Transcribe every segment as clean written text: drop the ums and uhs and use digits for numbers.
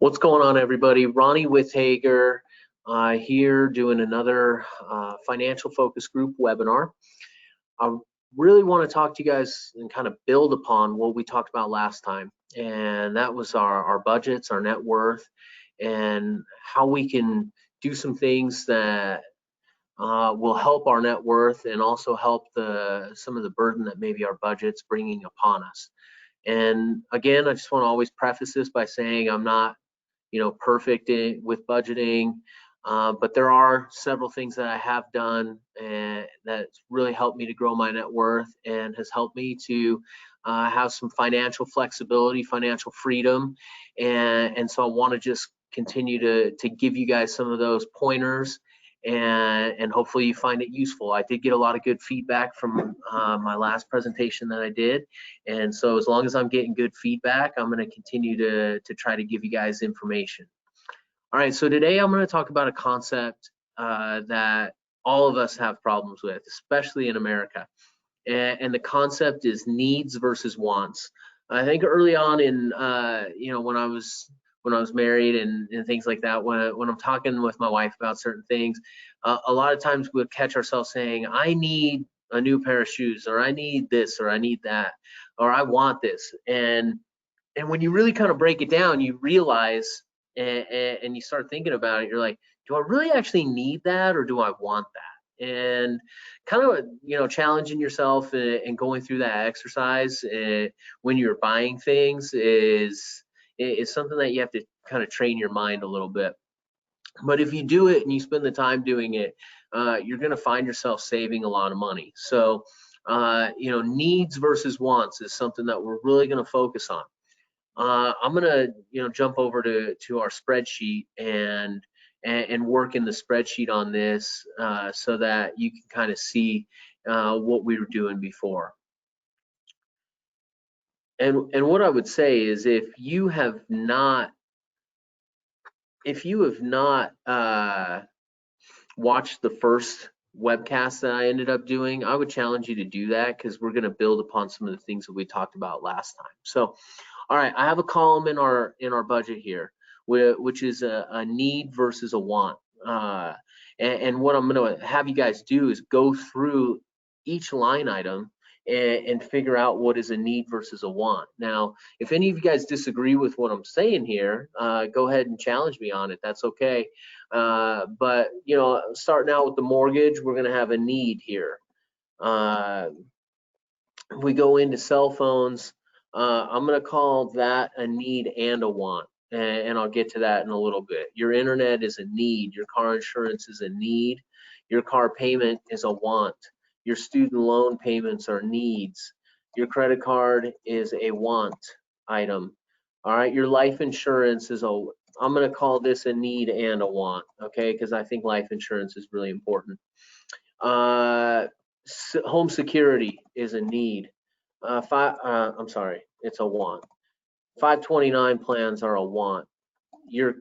What's going on, everybody? Ronnie Withager here doing another financial focus group webinar. I really want to talk to you guys and kind of build upon what we talked about last time, and that was our budgets, our net worth, and how we can do some things that will help our net worth and also help some of the burden that maybe our budget's bringing upon us. And again, I just want to always preface this by saying I'm not perfect with budgeting, but there are several things that I have done and that's really helped me to grow my net worth and has helped me to have some financial flexibility, financial freedom, and so I want to just continue to give you guys some of those pointers, and hopefully you find it useful. I did get a lot of good feedback from my last presentation that I did, and so as long as I'm getting good feedback, I'm going to continue to try to give you guys information. All right, so today I'm going to talk about a concept that all of us have problems with, especially in America, and the concept is needs versus wants. I think early on in when I was married and things like that, when I'm talking with my wife about certain things, a lot of times we'll catch ourselves saying, I need a new pair of shoes, or I need this, or I need that, or I want this. And when you really kind of break it down, you realize and you start thinking about it, you're like, do I really actually need that, or do I want that? And kind of challenging yourself and going through that exercise when you're buying things is something that you have to kind of train your mind a little bit. But if you do it and you spend the time doing it, you're going to find yourself saving a lot of money. So needs versus wants is something that we're really going to focus on. I'm going to jump over to our spreadsheet and work in the spreadsheet on this so that you can kind of see what we were doing before. And what I would say is, if you have not watched the first webcast that I ended up doing, I would challenge you to do that, because we're going to build upon some of the things that we talked about last time. So, all right, I have a column in our budget here, which is a need versus a want. And what I'm going to have you guys do is go through each line item and figure out what is a need versus a want. Now, if any of you guys disagree with what I'm saying here, go ahead and challenge me on it. That's okay. But starting out with the mortgage, we're going to have a need here. If we go into cell phones, I'm going to call that a need and a want, and I'll get to that in a little bit. Your internet is a need. Your car insurance is a need. Your car payment is a want. Your student loan payments are needs. Your credit card is a want item. All right, your life insurance is I'm going to call this a need and a want, okay, because I think life insurance is really important. Home security is a need. I'm sorry, it's a want. 529 plans are a want. Your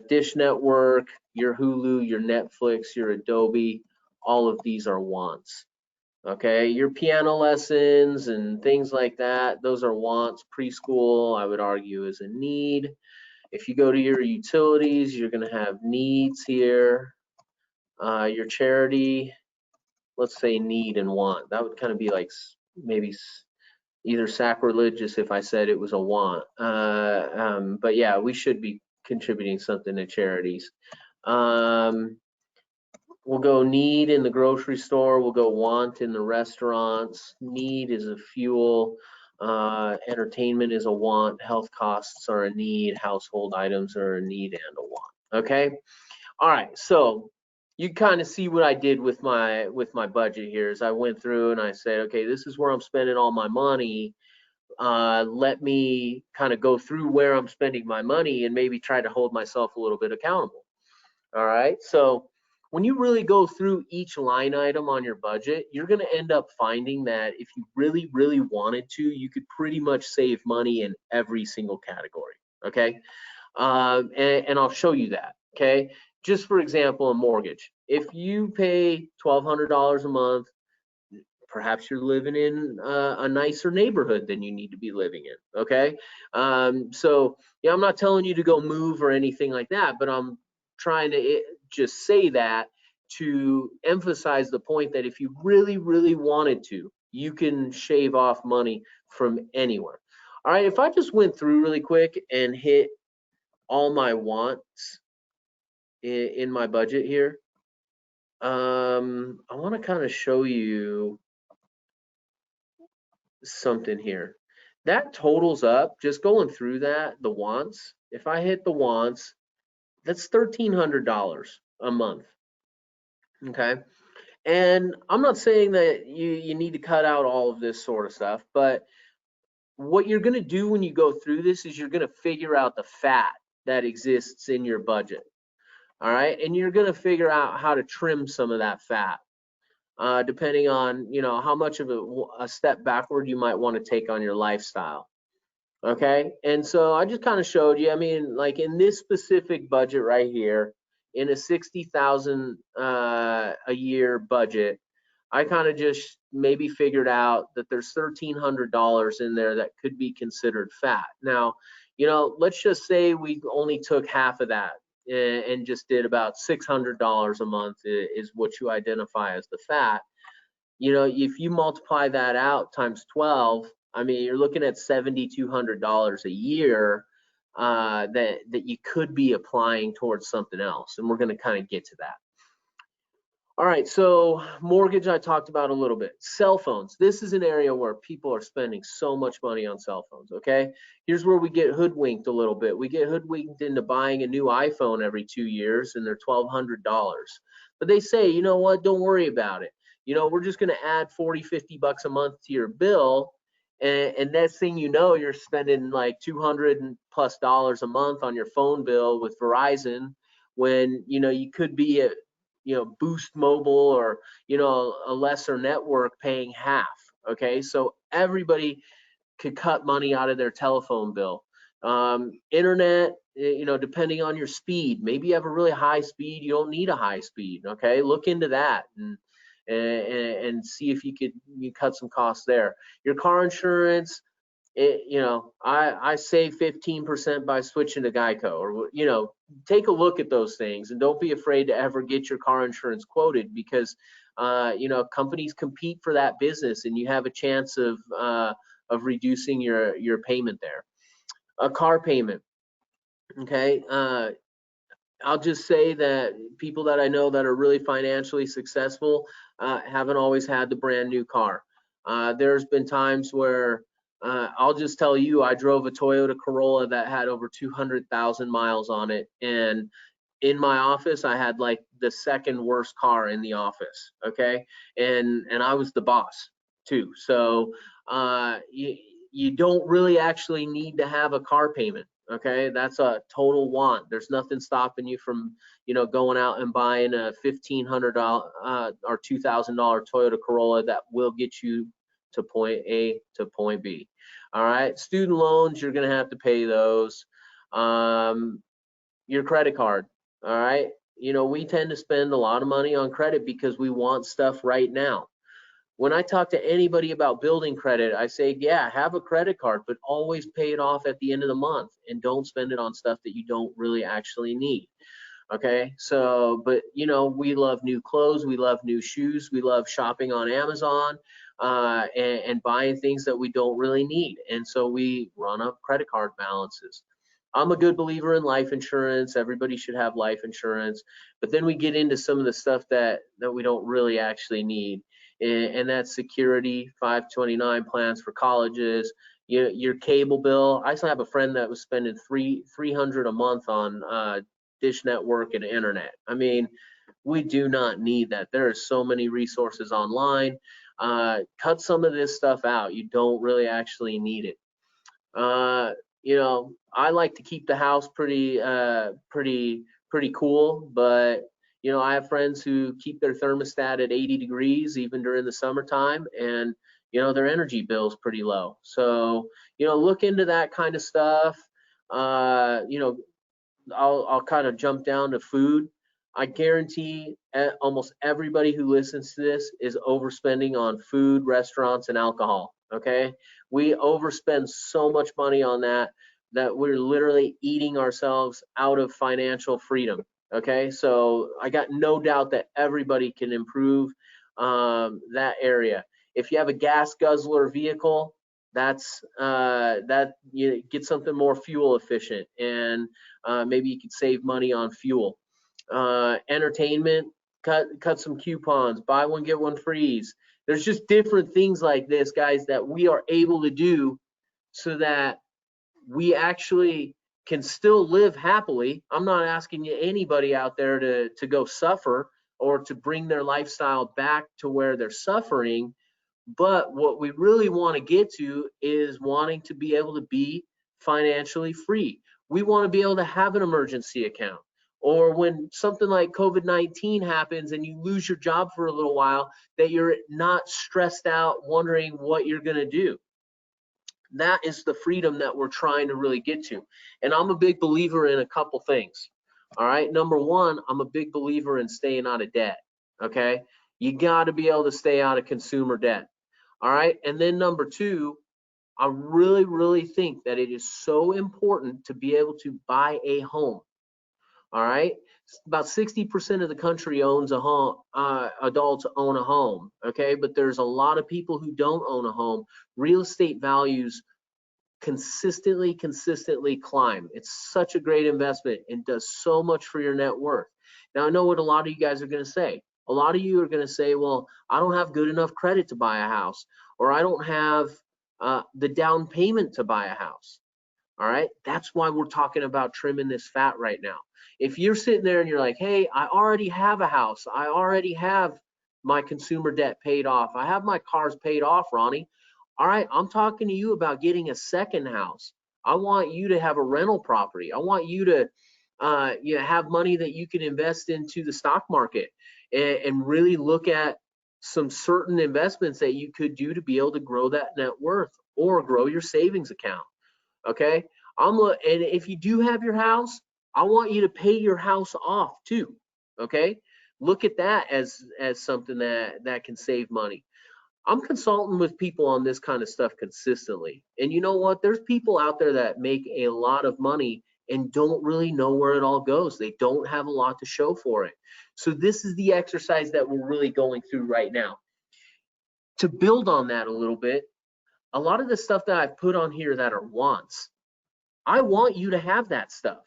Dish Network, your Hulu, your Netflix, your Adobe, all of these are wants. Okay, your piano lessons and things like that, those are wants. Preschool, I would argue, is a need. If you go to your utilities, you're going to have needs here. Your charity, let's say need and want. That would kind of be like maybe either sacrilegious if I said it was a want. But yeah, we should be contributing something to charities. We'll go need in the grocery store. We'll go want in the restaurants. Need is a fuel. Entertainment is a want. Health costs are a need. Household items are a need and a want. Okay. All right. So you kind of see what I did with my budget here. As I went through and I said, okay, this is where I'm spending all my money. Let me kind of go through where I'm spending my money and maybe try to hold myself a little bit accountable. All right. So when you really go through each line item on your budget, you're going to end up finding that if you really, really wanted to, you could pretty much save money in every single category. Okay. And I'll show you that. Okay. Just for example, a mortgage. If you pay $1,200 a month, perhaps you're living in a nicer neighborhood than you need to be living in. Okay, so yeah, I'm not telling you to go move or anything like that, but I'm trying to just say that to emphasize the point that if you really, really wanted to, you can shave off money from anywhere. All right, if I just went through really quick and hit all my wants in my budget here, I want to kind of show you something here. That totals up, just going through that, the wants. If I hit the wants, that's $1,300 a month. Okay. And I'm not saying that you need to cut out all of this sort of stuff, but what you're going to do when you go through this is you're going to figure out the fat that exists in your budget. All right. And you're going to figure out how to trim some of that fat. Depending on how much of a step backward you might want to take on your lifestyle. Okay, and so I just kind of showed you. I mean, like in this specific budget right here, in a 60,000 a year budget, I kind of just maybe figured out that there's $1,300 in there that could be considered fat. Now, let's just say we only took half of that and just did about $600 a month is what you identify as the fat. If you multiply that out times 12, I mean, you're looking at $7,200 a year that you could be applying towards something else, and we're going to kind of get to that. All right, so mortgage I talked about a little bit. Cell phones. This is an area where people are spending so much money on cell phones, okay? Here's where we get hoodwinked a little bit. We get hoodwinked into buying a new iPhone every 2 years, and they're $1,200. But they say, you know what, don't worry about it. We're just going to add 40, 50 bucks a month to your bill, and next thing you know, you're spending like $200+ a month on your phone bill with Verizon when, you could be at Boost Mobile or a lesser network paying half. Okay, so everybody could cut money out of their telephone bill. Internet, depending on your speed, maybe you have a really high speed, you don't need a high speed. Okay, look into that and see if you cut some costs there. Your car insurance, I say 15% by switching to Geico, or take a look at those things, and don't be afraid to ever get your car insurance quoted, because companies compete for that business, and you have a chance of reducing your payment there. A car payment, okay. I'll just say that people that I know that are really financially successful haven't always had the brand new car. There's been times where I'll just tell you, I drove a Toyota Corolla that had over 200,000 miles on it, and in my office I had like the second worst car in the office. Okay, and I was the boss too. So you don't really actually need to have a car payment. Okay, that's a total want. There's nothing stopping you from going out and buying a $1,500 or $2,000 Toyota Corolla that will get you to point A to point B. All right, student loans, you're gonna have to pay those. Your credit card. All right, we tend to spend a lot of money on credit because we want stuff right now. When I talk to anybody about building credit, I say, yeah, have a credit card, but always pay it off at the end of the month, and don't spend it on stuff that you don't really actually need. Okay, so, but we love new clothes, we love new shoes, we love shopping on Amazon and buying things that we don't really need, and so we run up credit card balances. I'm a good believer in life insurance. Everybody should have life insurance, but then we get into some of the stuff that we don't really actually need, and that's security, 529 plans for colleges, your cable bill. I still have a friend that was spending $300 a month on Dish Network and internet. I mean, we do not need that. There are so many resources online. Cut some of this stuff out. You don't really actually need it. I like to keep the house pretty cool, but I have friends who keep their thermostat at 80 degrees even during the summertime, and their energy bill's pretty low. So look into that kind of stuff. I'll kind of jump down to food. I guarantee almost everybody who listens to this is overspending on food, restaurants, and alcohol. Okay, we overspend so much money on that we're literally eating ourselves out of financial freedom. Okay, so I got no doubt that everybody can improve that area. If you have a gas guzzler vehicle, that you get something more fuel efficient, and maybe you could save money on fuel. Entertainment, cut some coupons, buy one get one frees. There's just different things like this, guys, that we are able to do so that we actually can still live happily. I'm not asking anybody out there to go suffer or to bring their lifestyle back to where they're suffering. But what we really want to get to is wanting to be able to be financially free. We want to be able to have an emergency account. Or when something like COVID-19 happens and you lose your job for a little while, that you're not stressed out wondering what you're going to do. That is the freedom that we're trying to really get to. And I'm a big believer in a couple things. All right. Number one, I'm a big believer in staying out of debt. Okay. You got to be able to stay out of consumer debt. All right. And then number two, I really, really think that it is so important to be able to buy a home. All right. About 60% of the country owns a home, adults own a home. Okay. But there's a lot of people who don't own a home. Real estate values consistently climb. It's such a great investment and does so much for your net worth. Now, I know what a lot of you guys are going to say. A lot of you are going to say, well, I don't have good enough credit to buy a house, or I don't have the down payment to buy a house. All right. That's why we're talking about trimming this fat right now. If you're sitting there and you're like, hey, I already have a house. I already have my consumer debt paid off. I have my cars paid off, Ronnie. All right. I'm talking to you about getting a second house. I want you to have a rental property. I want you to have money that you can invest into the stock market and really look at some certain investments that you could do to be able to grow that net worth or grow your savings account. Okay. And if you do have your house, I want you to pay your house off too. Okay. Look at that as something that can save money. I'm consulting with people on this kind of stuff consistently. And you know what? There's people out there that make a lot of money and don't really know where it all goes. They don't have a lot to show for it. So this is the exercise that we're really going through right now. To build on that a little bit, a lot of the stuff that I've put on here that are wants, I want you to have that stuff.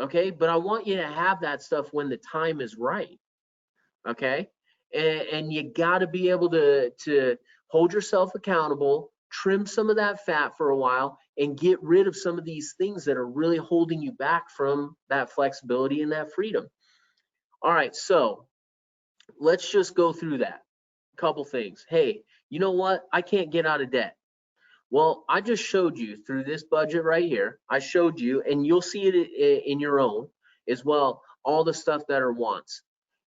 Okay. But I want you to have that stuff when the time is right. Okay. And you got to be able to hold yourself accountable, trim some of that fat for a while, and get rid of some of these things that are really holding you back from that flexibility and that freedom. All right, so let's just go through that. A couple things. Hey, you know what? I can't get out of debt. Well, I just showed you through this budget right here. I showed you, and you'll see it in your own as well, all the stuff that are wants.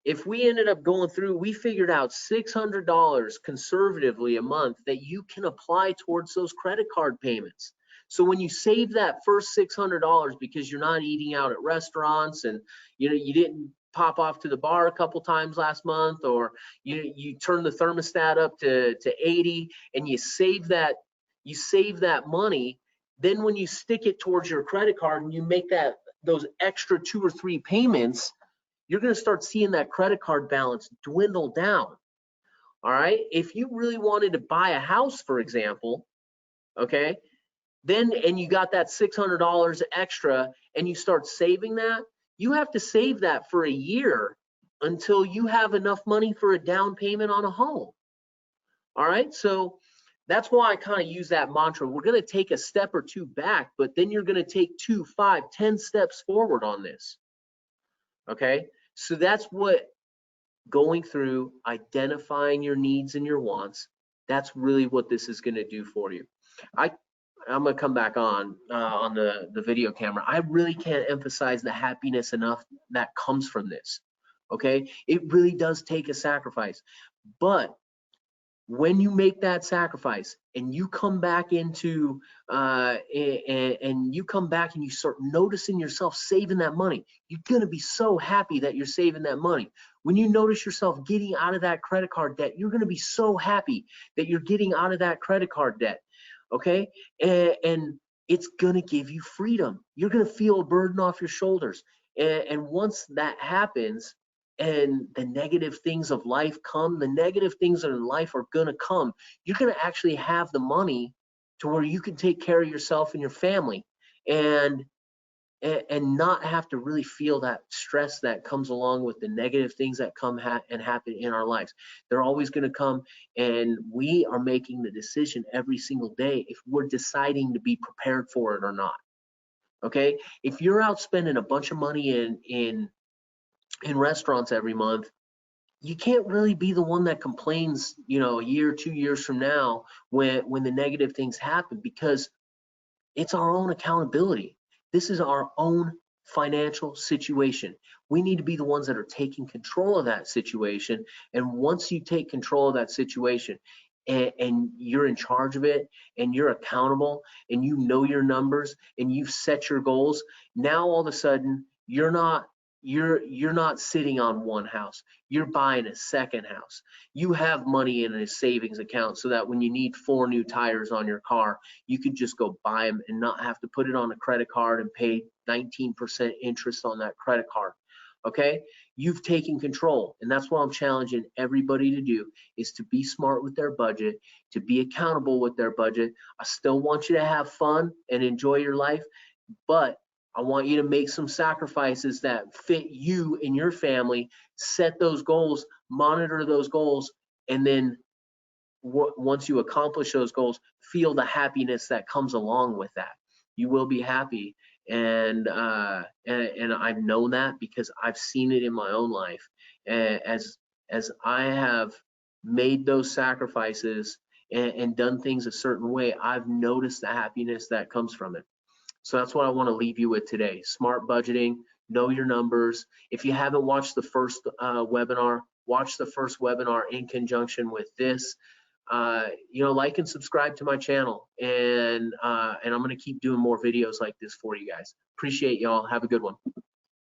If we ended up going through, we figured out $600 conservatively a month that you can apply towards those credit card payments. So when you save that first $600 because you're not eating out at restaurants and you didn't pop off to the bar a couple times last month, or you turn the thermostat up to 80 and you save that money, then when you stick it towards your credit card and you make those extra 2 or 3 payments, you're going to start seeing that credit card balance dwindle down. All right. If you really wanted to buy a house, for example, okay, and you got that $600 extra and you start saving that, you have to save that for a year until you have enough money for a down payment on a home. All right. So that's why I kind of use that mantra. We're going to take a step or two back, but then you're going to take 2, 5, 10 steps forward on this. Okay, so that's what going through, identifying your needs and your wants, that's really what this is going to do for you. I'm going to come back on the video camera. I really can't emphasize the happiness enough that comes from this. Okay, it really does take a sacrifice, but when you make that sacrifice and you come back into and you come back and you start noticing yourself saving that money, you're going to be so happy that you're saving that money. When you notice yourself getting out of that credit card debt, you're going to be so happy that you're getting out of that credit card debt. Okay, and it's going to give you freedom. You're going to feel a burden off your shoulders, and once that happens, and the negative things of life come, the negative things in life are going to come. You're going to actually have the money to where you can take care of yourself and your family, and not have to really feel that stress that comes along with the negative things that come and happen in our lives. They're always going to come, and we are making the decision every single day if we're deciding to be prepared for it or not. Okay, if you're out spending a bunch of money in restaurants every month, you can't really be the one that complains, a year, 2 years from now when the negative things happen, because it's our own accountability. This is our own financial situation. We need to be the ones that are taking control of that situation. And once you take control of that situation and you're in charge of it and you're accountable and you know your numbers and you've set your goals, now all of a sudden you're not sitting on one house. You're buying a second house. You have money in a savings account so that when you need 4 new tires on your car, you can just go buy them and not have to put it on a credit card and pay 19% interest on that credit card. Okay? You've taken control, and that's what I'm challenging everybody to do, is to be smart with their budget, to be accountable with their budget. I still want you to have fun and enjoy your life, but I want you to make some sacrifices that fit you and your family, set those goals, monitor those goals, and then once you accomplish those goals, feel the happiness that comes along with that. You will be happy, and I've known that because I've seen it in my own life. As I have made those sacrifices and done things a certain way, I've noticed the happiness that comes from it. So that's what I want to leave you with today. Smart budgeting, know your numbers. If you haven't watched the first webinar, watch the first webinar in conjunction with this. Like and subscribe to my channel, and I'm going to keep doing more videos like this for you guys. Appreciate y'all. Have a good one.